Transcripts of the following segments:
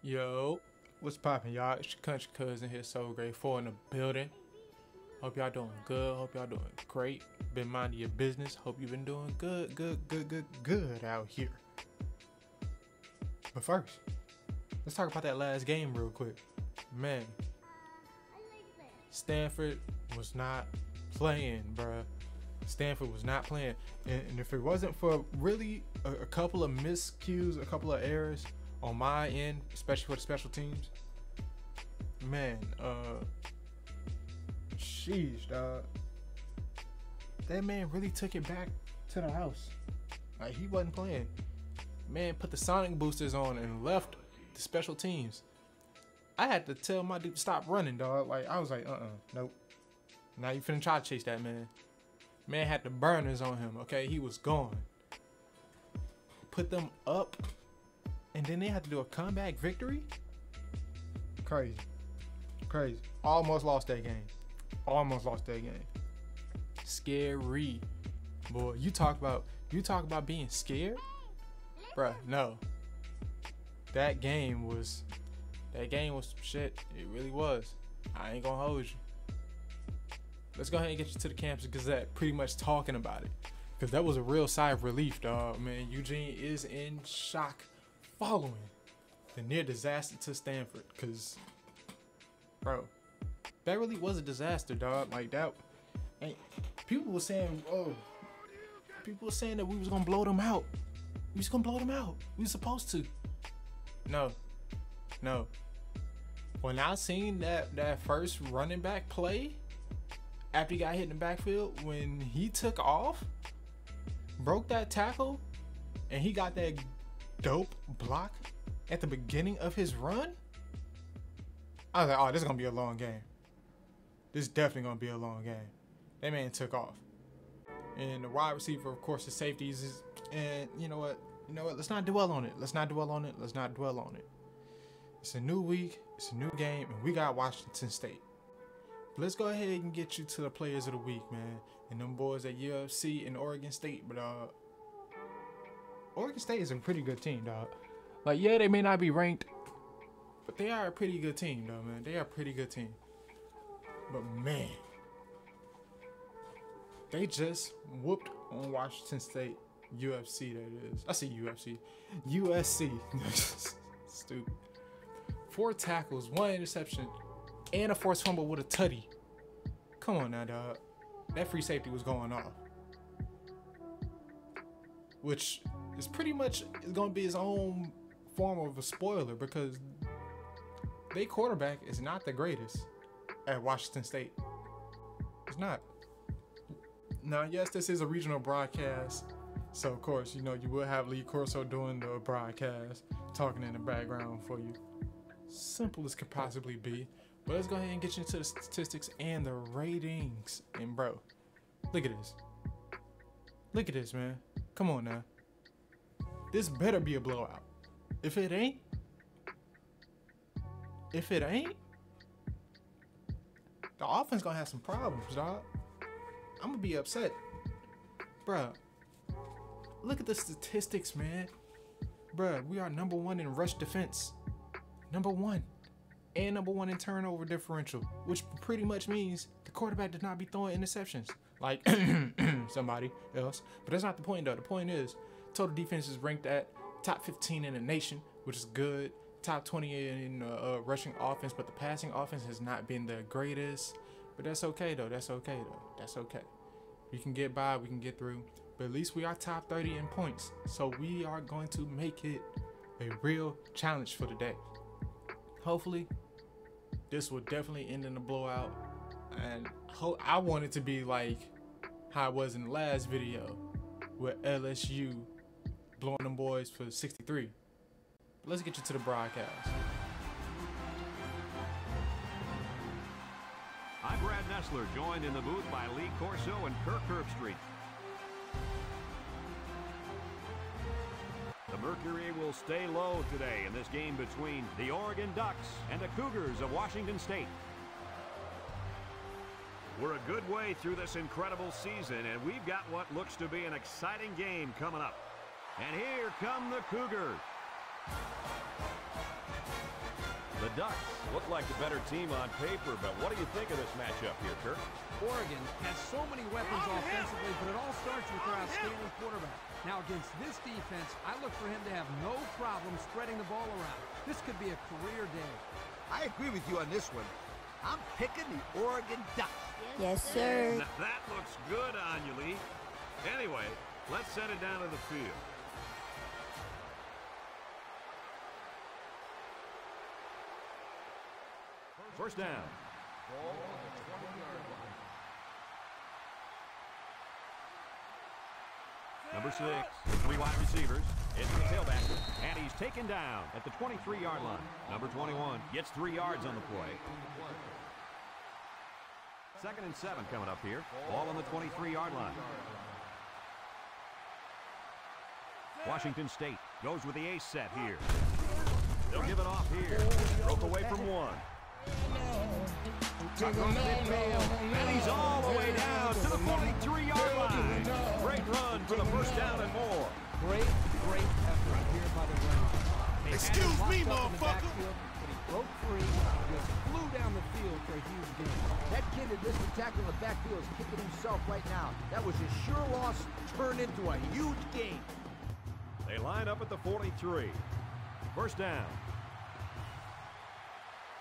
Yo, what's poppin', y'all? It's your country cousin here, Soul Grade 4 in the building. Hope y'all doing good. Hope y'all doing great. Been minding your business. Hope you've been doing good out here. But first, let's talk about that last game real quick. Man, Stanford was not playing, bruh. Stanford was not playing. And if it wasn't for really a couple of miscues, a couple of errors on my end, especially for the special teams, man, sheesh, dog. That man really took it back to the house. Like, he wasn't playing. Man put the sonic boosters on and left the special teams. I had to tell my dude to stop running, dog. Like, I was like, nope. Now you finna try to chase that man. Man had the burners on him, okay? He was gone. Put them up, and then they had to do a comeback victory? Crazy. Crazy. Almost lost that game. Almost lost that game. Scary. Boy, you talk about being scared? Bruh, no. That game was shit. It really was. I ain't gonna hold you. Let's go ahead and get you to the Campus Gazette, pretty much talking about it. Because that was a real sigh of relief, dog. Man, Eugene is in shock following the near disaster to Stanford. Because, bro, that really was a disaster, dog. Like, that. And people were saying, people were saying that we was going to blow them out. We was going to blow them out. We were supposed to. No. When I seen that first running back play, after he got hit in the backfield, when he took off, broke that tackle, and he got that dope block at the beginning of his run, I was like, oh, this is going to be a long game. This is definitely going to be a long game. That man took off. And the wide receiver, of course, the safeties, and you know what? Let's not dwell on it. Let's not dwell on it. It's a new week. It's a new game, and we got Washington State. Let's go ahead and get you to the players of the week, man. And them boys at UFC and Oregon State. But Oregon State is a pretty good team, dog. Like, yeah, they may not be ranked, but they are a pretty good team, though, man. They are a pretty good team. But, man, they just whooped on Washington State. UFC, that is. I see UFC. USC. Stupid. 4 tackles, 1 interception, and a forced fumble with a tutty. Come on now, dog. That free safety was going off. Which is pretty much going to be his own form of a spoiler, because their quarterback is not the greatest at Washington State. It's not. Now, yes, this is a regional broadcast, so of course, you will have Lee Corso doing the broadcast, talking in the background for you. Simple as could possibly be. But let's go ahead and get you into the statistics and the ratings. And bro, look at this. Look at this, man. Come on now. This better be a blowout. If it ain't, the offense gonna have some problems, dog. I'm gonna be upset. Bruh, look at the statistics, man. Bruh, we are number 1 in rush defense. Number 1. And number 1 in turnover differential, which pretty much means the quarterback did not be throwing interceptions like somebody else. But that's not the point, though. The point is, total defense is ranked at top 15 in the nation, which is good. Top 20 in rushing offense, but the passing offense has not been the greatest. But that's okay, though. That's okay. We can get by. We can get through. But at least we are top 30 in points. So we are going to make it a real challenge for the day. Hopefully, this will definitely end in a blowout, and I want it to be like how it was in the last video with LSU blowing them boys for 63. But let's get you to the broadcast. I'm Brad Nessler, joined in the booth by Lee Corso and Kirk Herbstreit. The mercury will stay low today in this game between the Oregon Ducks and the Cougars of Washington State. We're a good way through this incredible season, and we've got what looks to be an exciting game coming up. And here come the Cougars. The Ducks look like the better team on paper, but what do you think of this matchup here, Kirk? Oregon has so many weapons offensively, but it all starts with their outstanding quarterback. Now, against this defense, I look for him to have no problem spreading the ball around. This could be a career day. I agree with you on this one. I'm picking the Oregon Ducks. Yes, sir. Now, that looks good on you, Lee. Anyway, let's send it down to the field. First down. Number 6, 3 wide receivers. It's the tailback, and he's taken down at the 23-yard line. Number 21 gets 3 yards on the play. 2nd and 7 coming up here. Ball on the 23-yard line. Washington State goes with the ace set here. They'll give it off here. Broke away from 1. And he's all the way down to the 43-yard line. Great run for the first down and more. Great effort here by the Browns. Excuse me, motherfucker. But he broke free and just flew down the field for a huge gain. That kid that missed the tackle in the backfield is kicking himself right now. That was a sure loss turned into a huge gain. They line up at the 43. First down.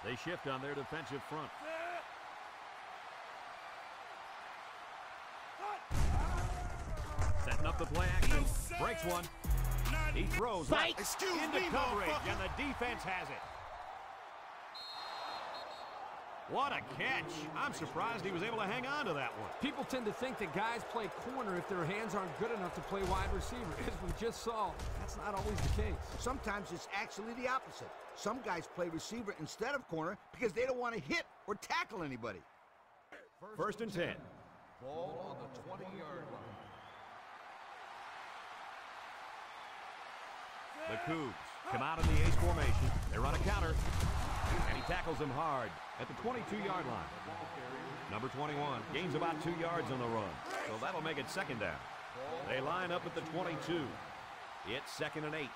They shift on their defensive front. Setting up the play action. Breaks one. He throws left into coverage, and the defense has it. What a catch. I'm surprised he was able to hang on to that one. People tend to think that guys play corner if their hands aren't good enough to play wide receiver. As we just saw, that's not always the case. Sometimes it's actually the opposite. Some guys play receiver instead of corner because they don't want to hit or tackle anybody. First and 10. Ball on the 20-yard line. The Cougs come out in the ace formation. They run a counter, and he tackles him hard at the 22-yard line. Number 21 gains about 2 yards on the run, so that'll make it second down. They line up at the 22. It's 2nd and 8.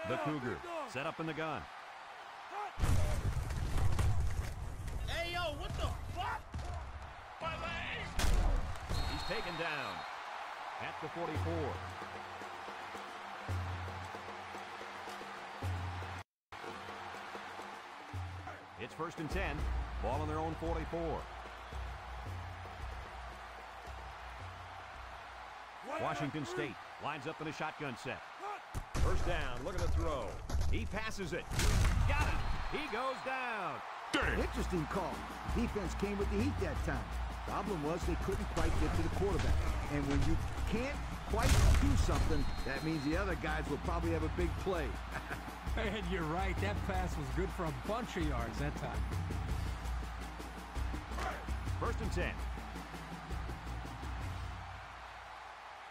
The Cougars set up in the gun. Hey, yo, what the fuck? My leg! He's taken down at the 44. It's 1st and 10. Ball on their own 44. Washington State lines up in a shotgun set. First down, look at the throw. He passes it. Got it. He goes down. Interesting call. The defense came with the heat that time. Problem was they couldn't quite get to the quarterback. And when you can't quite do something, that means the other guys will probably have a big play. And you're right, that pass was good for a bunch of yards that time. 1st and 10.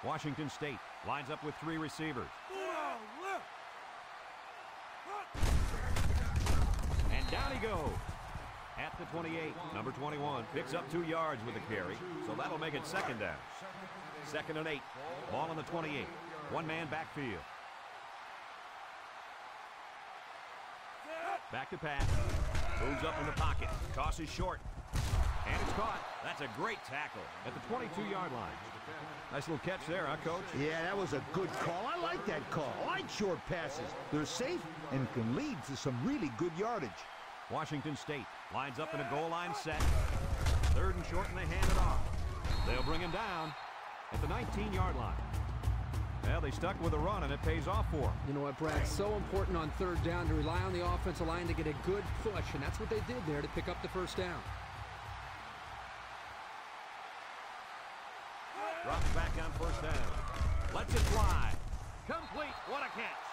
Washington State lines up with 3 receivers. And down he goes. At the 28, number 21 picks up 2 yards with the carry, so that'll make it second down. 2nd and 8. Ball on the 28. One-man backfield. Back to pass. Moves up in the pocket. Toss is short. And it's caught. That's a great tackle at the 22-yard line. Nice little catch there, huh, Coach? Yeah, that was a good call. I like that call. I like short passes. They're safe and can lead to some really good yardage. Washington State lines up in a goal line set. 3rd and short, and they hand it off. They'll bring him down at the 19-yard line. Well, they stuck with a run, and it pays off for them. You know what, Brad? So important on 3rd down to rely on the offensive line to get a good push, and that's what they did there to pick up the first down. Drops back on 1st down. Lets it fly. Complete. What a catch.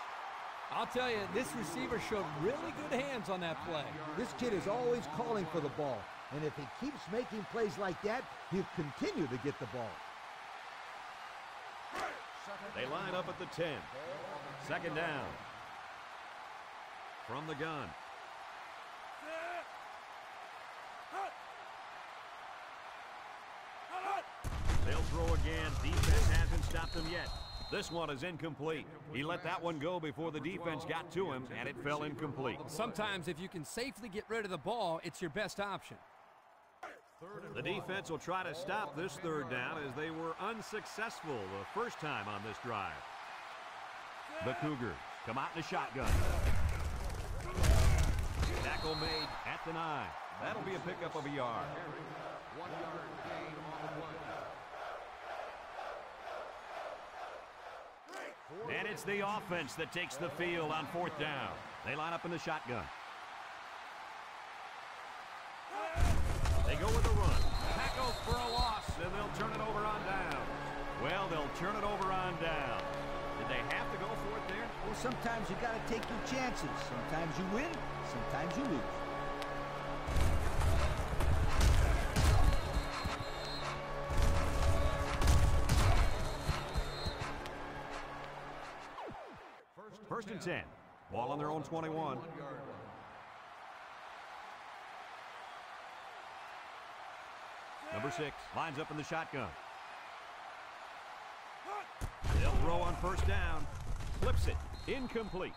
I'll tell you, this receiver showed really good hands on that play. This kid is always calling for the ball. And if he keeps making plays like that, he'll continue to get the ball. They line up at the 10. 2nd down. From the gun. They'll throw again. Defense hasn't stopped them yet. This one is incomplete. He let that one go before the defense got to him, and it fell incomplete. Sometimes if you can safely get rid of the ball, it's your best option. The defense will try to stop this third down as they were unsuccessful the first time on this drive. The Cougars come out in a shotgun. Tackle made at the 9. That'll be a pickup of a yard. 1 yard gain on the play. And it's the offense that takes the field on 4th down. They line up in the shotgun. They go with a run. Tackle for a loss. And they'll turn it over on down. Well, they'll turn it over on down. Did they have to go for it there? Well, sometimes you got to take your chances. Sometimes you win, sometimes you lose. First and 10. Ball on their own 21. Number 6 lines up in the shotgun. They'll throw on 1st down. Flips it. Incomplete.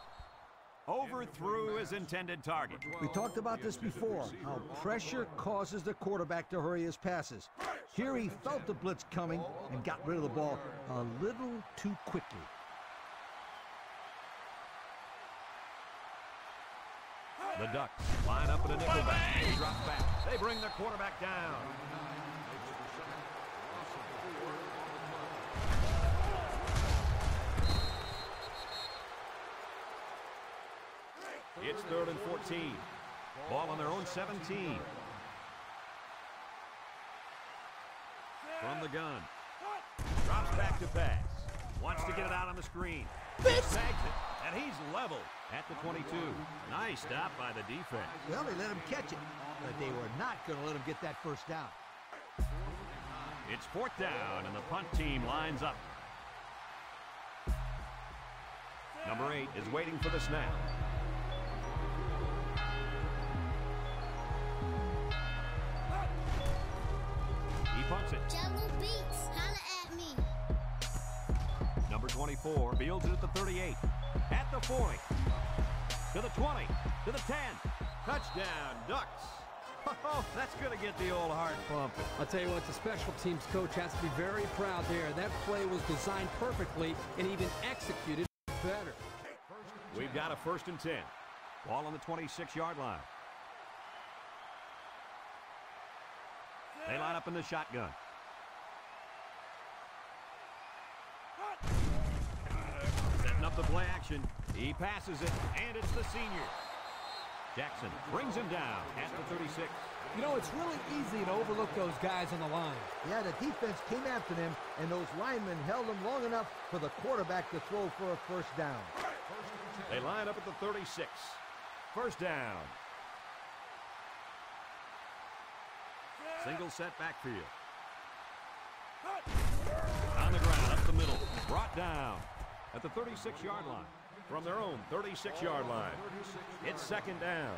Overthrew his intended target. We talked about this before, how pressure causes the quarterback to hurry his passes. Here he felt the blitz coming and got rid of the ball a little too quickly. The Ducks line up in a nickel back. He drops back. They bring the quarterback down. It's 3rd and 14. Ball on their own 17. From the gun. Drops back to pass. Wants to get it out on the screen. Snags it, and he's level at the 22. Nice stop by the defense. Well, they let him catch it, but they were not going to let him get that 1st down. It's 4th down, and the punt team lines up. Number 8 is waiting for the snap. He punts it. Jello Beats, holla at me. Number 24 fields it at the 38. At the 40. To the 20. To the 10. Touchdown, Ducks. Oh, that's going to get the old heart pumping. I'll tell you what, the special teams coach has to be very proud there. That play was designed perfectly and even executed better. We've got a 1st and 10. Ball on the 26-yard line. They line up in the shotgun. Setting up the play action. He passes it, and it's the senior. Jackson brings him down at the 36. You know, it's really easy to overlook those guys on the line. Yeah, the defense came after them, and those linemen held them long enough for the quarterback to throw for a 1st down. They line up at the 36. 1st down. Single set backfield. On the ground, up the middle. Brought down at the 36-yard line. From their own 36-yard line. It's 2nd down.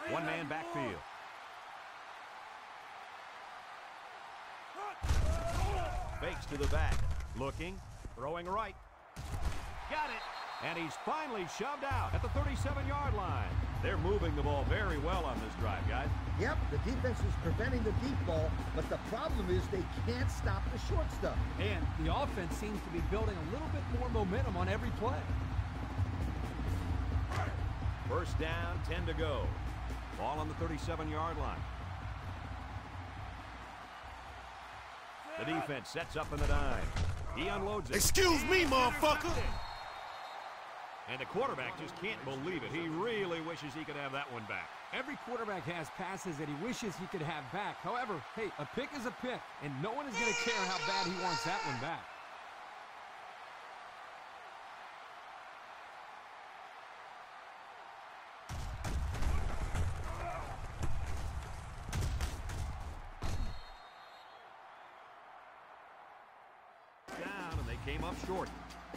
One-man backfield. Fakes to the back. Looking. Throwing right. Got it. And he's finally shoved out at the 37-yard line. They're moving the ball very well on this drive, guys. Yep, the defense is preventing the deep ball, but the problem is they can't stop the short stuff. And the offense seems to be building a little bit more momentum on every play. 1st down, 10 to go. Ball on the 37-yard line. The defense sets up in the dime. He unloads it. Excuse me, motherfucker. And the quarterback just can't believe it. He really wishes he could have that one back. Every quarterback has passes that he wishes he could have back. However, hey, a pick is a pick, and no one is going to care how bad he wants that one back. Down, and they came up short.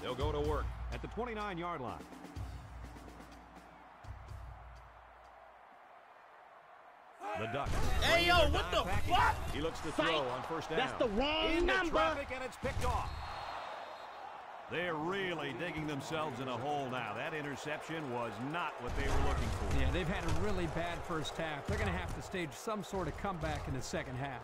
They'll go to work at the 29-yard line. The Ducks. Hey, yo, what the fuck? He looks to throw on first down. That's the wrong Into number. traffic, and it's picked off. They're really digging themselves in a hole now. That interception was not what they were looking for. Yeah, they've had a really bad first half. They're going to have to stage some sort of comeback in the second half.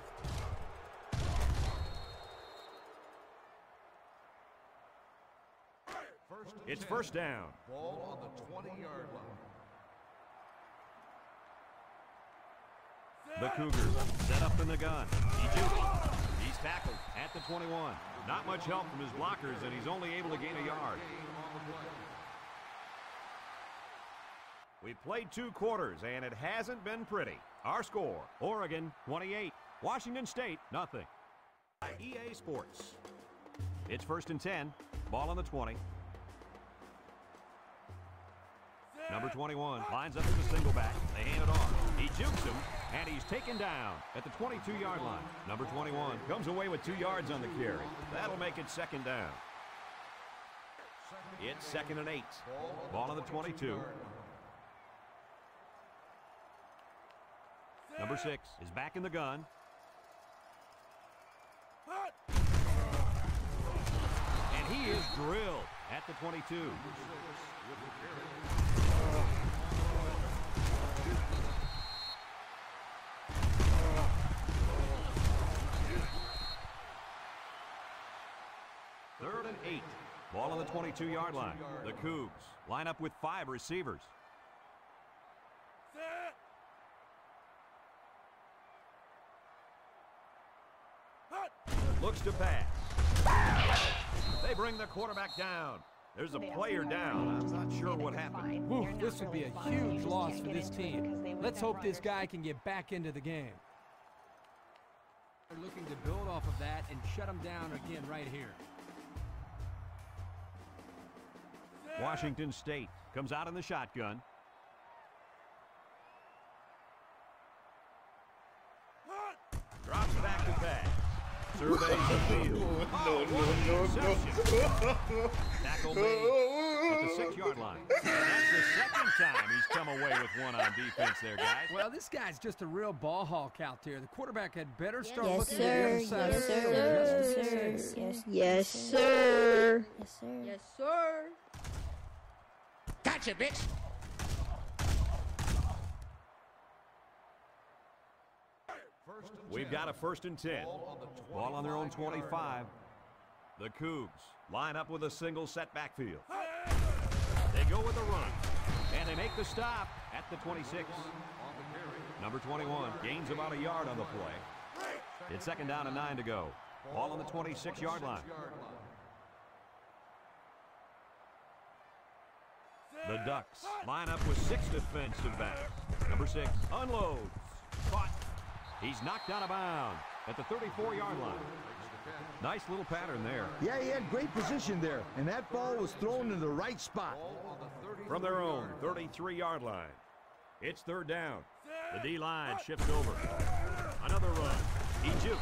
It's first down. Ball on the 20-yard line. The Cougars set up in the gun. He's tackled at the 21. Not much help from his blockers, and he's only able to gain a yard. We've played 2 quarters, and it hasn't been pretty. Our score, Oregon 28, Washington State nothing. EA Sports. It's first and 10. Ball on the 20. Number 21 lines up as a single back. They hand it off. He jukes him, and he's taken down at the 22-yard line. Number 21 comes away with 2 yards on the carry. That'll make it second down. It's second and 8. Ball on the 22. Number 6 is back in the gun. And he is drilled at the 22. Third and 8. Ball on the 22-yard line. The Cougs line up with 5 receivers. Looks to pass. They bring the quarterback down. There's a player down. I'm not sure what happened. Whew, this would be a huge loss for this team. Let's hope this guy can get back into the game. They're looking to build off of that and shut him down again right here. Washington State comes out in the shotgun. Drops back to pass. Surveys the field. No. Tackle made at the 6-yard line. And that's the second time he's come away with one on defense there, guys. Well, this guy's just a real ball hawk out there. The quarterback had better start Yes, looking sir. at the other side Yes, of the field. sir. Just a Yes, second. sir. Yes, sir. Yes, sir. Yes, sir. Gotcha, bitch. We've got a first and 10. Ball on their own 25. The Cougs line up with a single set backfield. They go with a run, and they make the stop at the 26. Number 21 gains about a yard on the play. It's second down and 9 to go. Ball on the 26-yard line. The Ducks line up with 6 defensive backs. Number 6 unloads. Caught. He's knocked out of bounds at the 34-yard line. Nice little pattern there. Yeah, he had great position there, and that ball was thrown in the right spot. From their own 33-yard line. It's third down. The D-line shifts over. Another run. He jukes,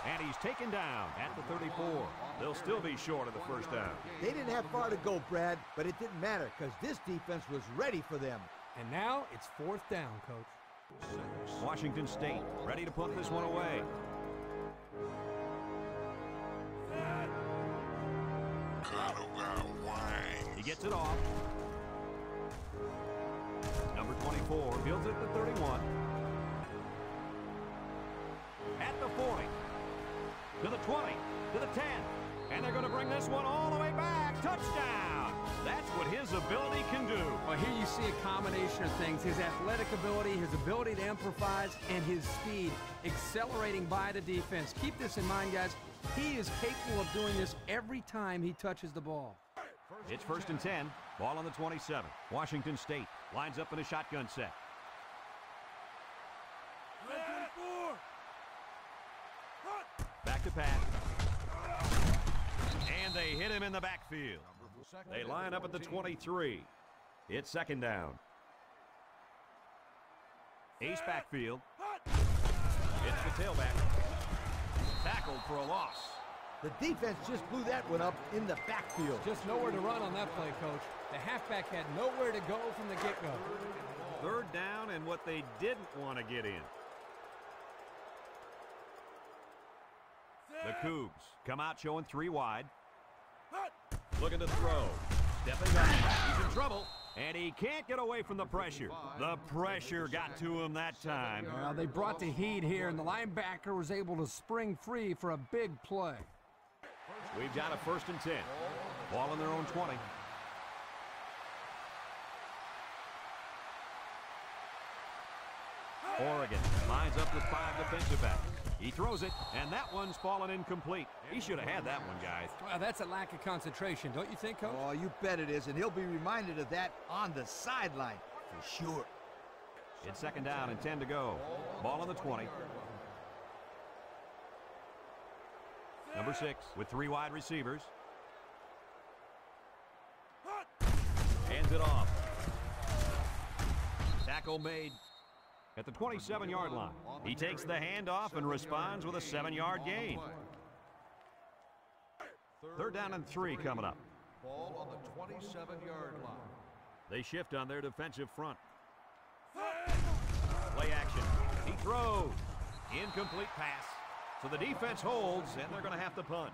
and he's taken down at the 34. They'll still be short of the first down. They didn't have far to go, Brad, but it didn't matter because this defense was ready for them. And now it's fourth down, Coach. Washington State ready to put this one away. He gets it off. Number 24 fields it at the 31. At the 40. To the 20. To the 10. And they're going to bring this one all the way back. Touchdown! That's what his ability can do. Well, here you see a combination of things. His athletic ability, his ability to improvise, and his speed accelerating by the defense. Keep this in mind, guys. He is capable of doing this every time he touches the ball. It's first and 10. Ball on the 27. Washington State lines up in a shotgun set. Back to pass. And they hit him in the backfield. They line up at the 23. It's second down. Ace backfield. It's the tailback. Tackled for a loss. The defense just blew that one up in the backfield. Just nowhere to run on that play, Coach. The halfback had nowhere to go from the get-go. Third down and what they didn't want to get in. The Cougs come out showing 3 wide. Looking to throw. Stepping up. He's in trouble. And he can't get away from the pressure. The pressure got to him that time. Well, they brought the heat here, and the linebacker was able to spring free for a big play. We've got a 1st and 10. Ball on their own 20. Oregon lines up with 5 defensive backs. He throws it, and that one's fallen incomplete. He should have had that one, guys. Well, that's a lack of concentration, don't you think, Coach? Oh, you bet it is, and he'll be reminded of that on the sideline for sure. It's 2nd down and 10 to go. Ball on the 20. Number 6 with 3 wide receivers. Hands it off. Tackle made at the 27-yard line. He takes the handoff and responds with a 7-yard gain. 3rd down and 3 coming up. Ball on the 27-yard line. They shift on their defensive front. Play action. He throws. Incomplete pass. So the defense holds, and they're going to have to punt.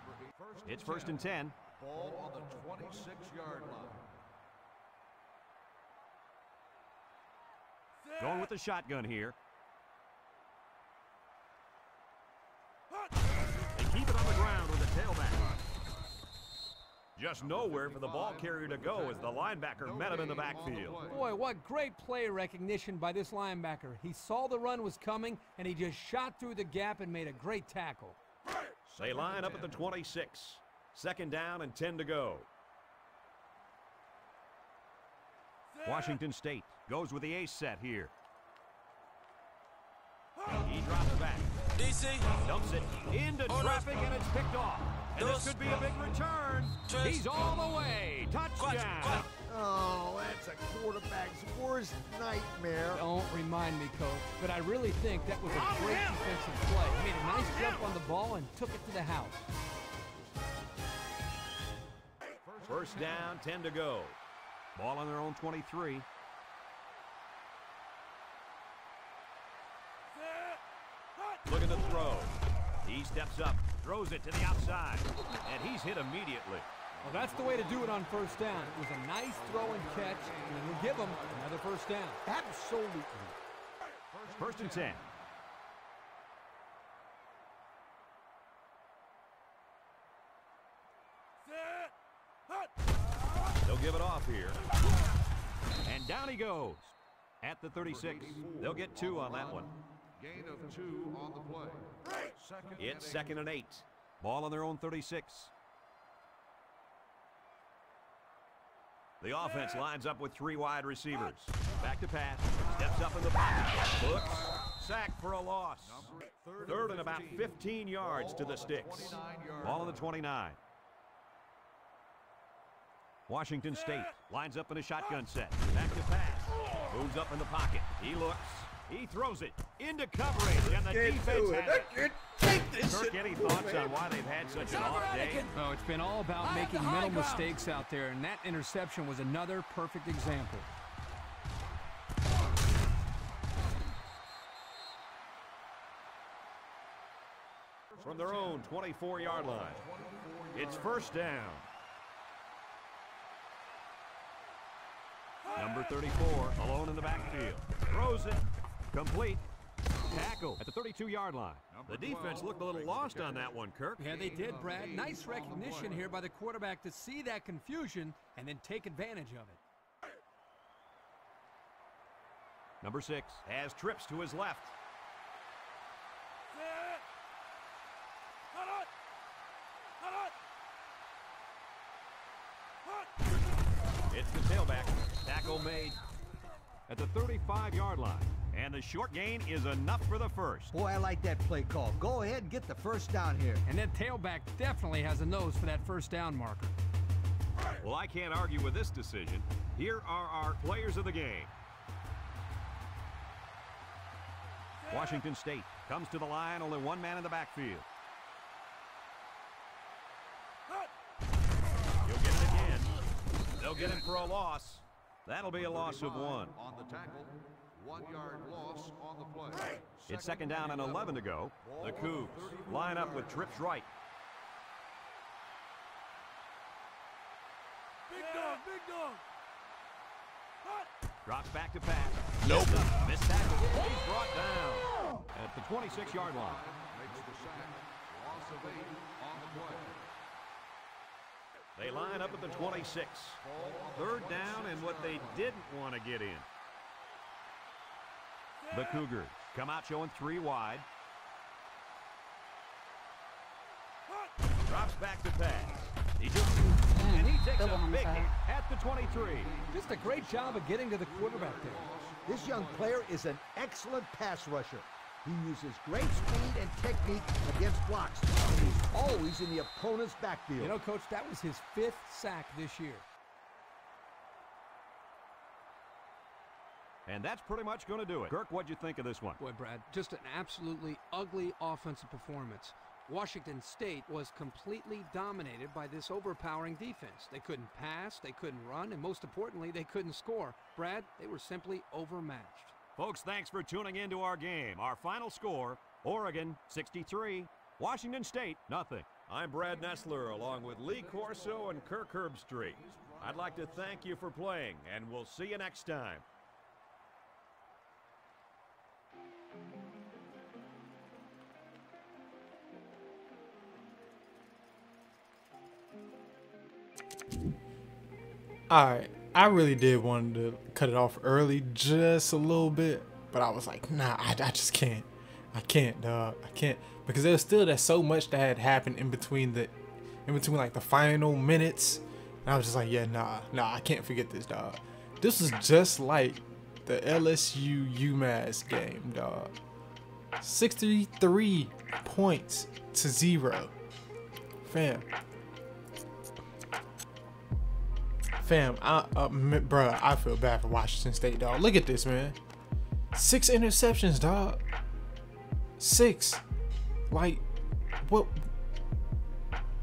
It's 1st and 10. Ball on the 26-yard line. Going with the shotgun here. They keep it on the ground with the tailback. Just nowhere for the ball carrier to go as the linebacker met him in the backfield. Boy, what great play recognition by this linebacker. He saw the run was coming, and he just shot through the gap and made a great tackle. They line up at the 26. 2nd down and 10 to go. Washington State goes with the ace set here. He drops back. DC. Dumps it into traffic, and it's picked off. And this could be a big return. He's all the way. Touchdown. Oh, that's a quarterback's worst nightmare. Don't remind me, Coach, but I really think that was a great defensive play. He made a nice jump on the ball and took it to the house. 1st down, 10 to go. Ball on their own 23. Looking to throw. He steps up, throws it to the outside, and he's hit immediately. Well, that's the way to do it on 1st down. It was a nice throw and catch, and it'll give him another 1st down. Absolutely. 1st and 10. They'll give it off here. And down he goes at the 36. They'll get 2 on that one. Gain of 2 on the play. It's 2nd and 8. Ball on their own 36. The offense lines up with 3 wide receivers. Back to pass. Steps up in the pocket. Looks. Sack for a loss. 3rd and about 15 yards to the sticks. Ball on the 29. Washington State lines up in a shotgun set. Back to pass. Moves up in the pocket. He looks. He throws it into coverage, and the defense has it. Kirk, any thoughts on why they've had such an off day? Oh, it's been all about making mental mistakes out there, and that interception was another perfect example. From their own 24-yard line. It's 1st down. Number 34, alone in the backfield. Throws it. Complete. Tackle at the 32-yard line. The defense looked a little lost on that one, Kirk. Yeah, they did, Brad. Nice recognition here by the quarterback to see that confusion and then take advantage of it. Number 6 has trips to his left. It's the tailback. Tackle made at the 35-yard line. And the short gain is enough for the 1st. Boy, I like that play call. Go ahead and get the 1st down here. And that tailback definitely has a nose for that 1st down marker. Well, I can't argue with this decision. Here are our players of the game. Washington State comes to the line, only 1 man in the backfield. He'll get it again. They'll get him for a loss. That'll be a loss of 1. On the tackle. 1-yard loss on the play. It's second down and 11 to go. The Cougs line up with trips right. Big dog, big dog. Drops back to pass. Nope. Missed tackle. He's brought down at the 26-yard line. Makes the sack. Loss of 8 on the play. They line up at the 26. Third down and what they didn't want to get in. The Cougars come out showing 3 wide. Drops back to pass. And he takes a big hit at the 23. Just a great job of getting to the quarterback there. This young player is an excellent pass rusher. He uses great speed and technique against blocks, and he's always in the opponent's backfield. You know, Coach, that was his 5th sack this year. And that's pretty much going to do it. Kirk, what'd you think of this one? Boy, Brad, just an absolutely ugly offensive performance. Washington State was completely dominated by this overpowering defense. They couldn't pass, they couldn't run, and most importantly, they couldn't score. Brad, they were simply overmatched. Folks, thanks for tuning in to our game. Our final score, Oregon 63, Washington State nothing. I'm Brad Nessler along with Lee Corso and Kirk Herbstreit. I'd like to thank you for playing, and we'll see you next time. Alright, I really did want to cut it off early just a little bit, but I was like, nah, I just can't. I can't, dog. I can't, because there's so much that had happened in between like the final minutes. And I was just like, yeah, nah, I can't forget this, dog. This was just like the LSU UMass game, dog. 63 points to 0. Fam, bruh, I feel bad for Washington State, dog. Look at this, man. 6 interceptions, dog. 6. Like, what?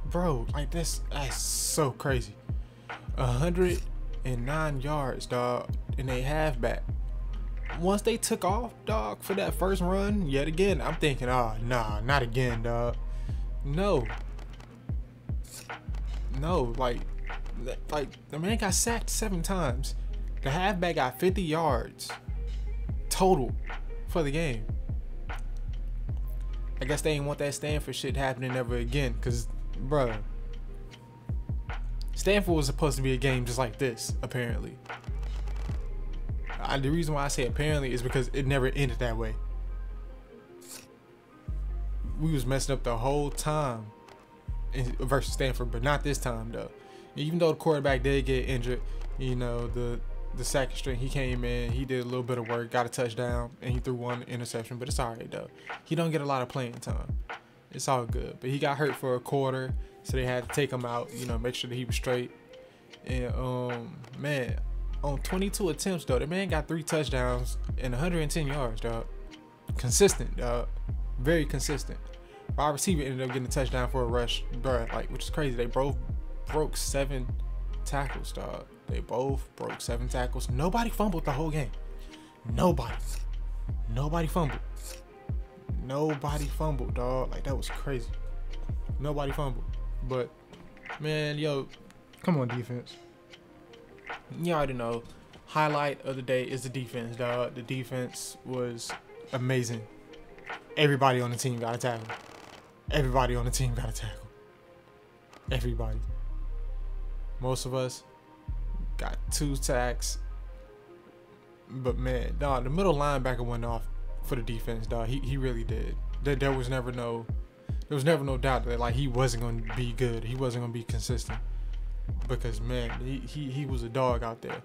Bro, like, that's so crazy. 109 yards, dog, in a halfback. Once they took off, dog, for that first run, yet again, I'm thinking, oh, nah, not again, dog. No, like the man got sacked 7 times. The halfback got 50 yards total for the game. I guess they didn't want that Stanford shit happening ever again, because, bruh, Stanford was supposed to be a game just like this, apparently. The reason why I say apparently is because it never ended that way. We was messing up the whole time versus Stanford, but not this time, though. Even though the quarterback did get injured, you know, the second string, he came in, he did a little bit of work, got a touchdown, and he threw 1 interception, but it's all right, though. He don't get a lot of playing time. It's all good. But he got hurt for a quarter, so they had to take him out, you know, make sure that he was straight. And, man, on 22 attempts, though, the man got 3 touchdowns and 110 yards, dog. Consistent, dog. Very consistent. Our receiver ended up getting a touchdown for a rush, bruh, like, which is crazy. They both broke 7 tackles, dog. They both broke 7 tackles. Nobody fumbled the whole game. Nobody fumbled. Nobody fumbled, dog. Like, that was crazy. Nobody fumbled. But, man, yo, come on, defense. You already know. Highlight of the day is the defense, dog. The defense was amazing. Everybody on the team got a tackle. Everybody on the team got a tackle. Everybody. Most of us got 2 sacks. But, man, dog, the middle linebacker went off for the defense, dog. He really did. There was never no doubt that, like, he wasn't going to be good. He wasn't going to be consistent. Because, man, he was a dog out there.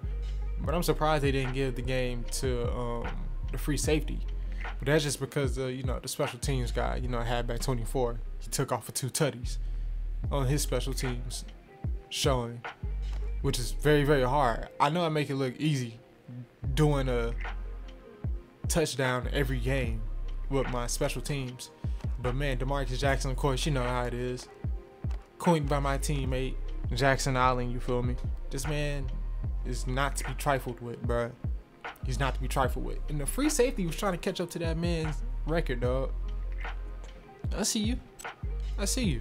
But I'm surprised they didn't give the game to the free safety. But that's just because, you know, the special teams guy, you know, had back 24. He took off for 2 tutties on his special teams showing, which is very, very hard. I know I make it look easy doing a touchdown every game with my special teams. But, man, Demarcus Jackson, of course, you know how it is. Coined by my teammate, Jackson Allen, you feel me? This man is not to be trifled with, bruh. He's not to be trifled with. And the free safety was trying to catch up to that man's record, dog. I see you. I see you.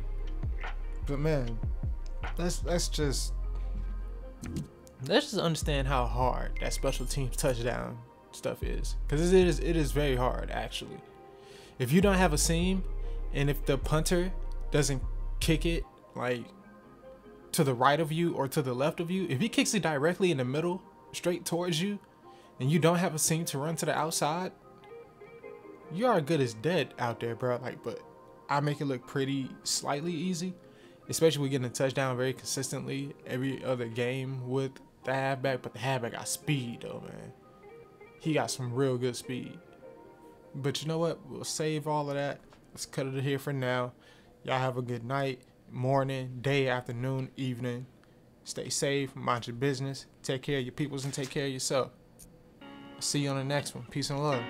But man, let's just understand how hard that special teams touchdown stuff is. Because it is very hard, actually. If you don't have a seam, and if the punter doesn't kick it like to the right of you or to the left of you, if he kicks it directly in the middle, straight towards you, and you don't have a seam to run to the outside, you are good as dead out there, bro. Like, but I make it look pretty slightly easy, especially with getting a touchdown very consistently every other game with the halfback. But the halfback got speed though, man. He got some real good speed. But you know what? We'll save all of that. Let's cut it here for now. Y'all have a good night, morning, day, afternoon, evening. Stay safe, mind your business, take care of your peoples, and take care of yourself. I'll see you on the next one. Peace and love.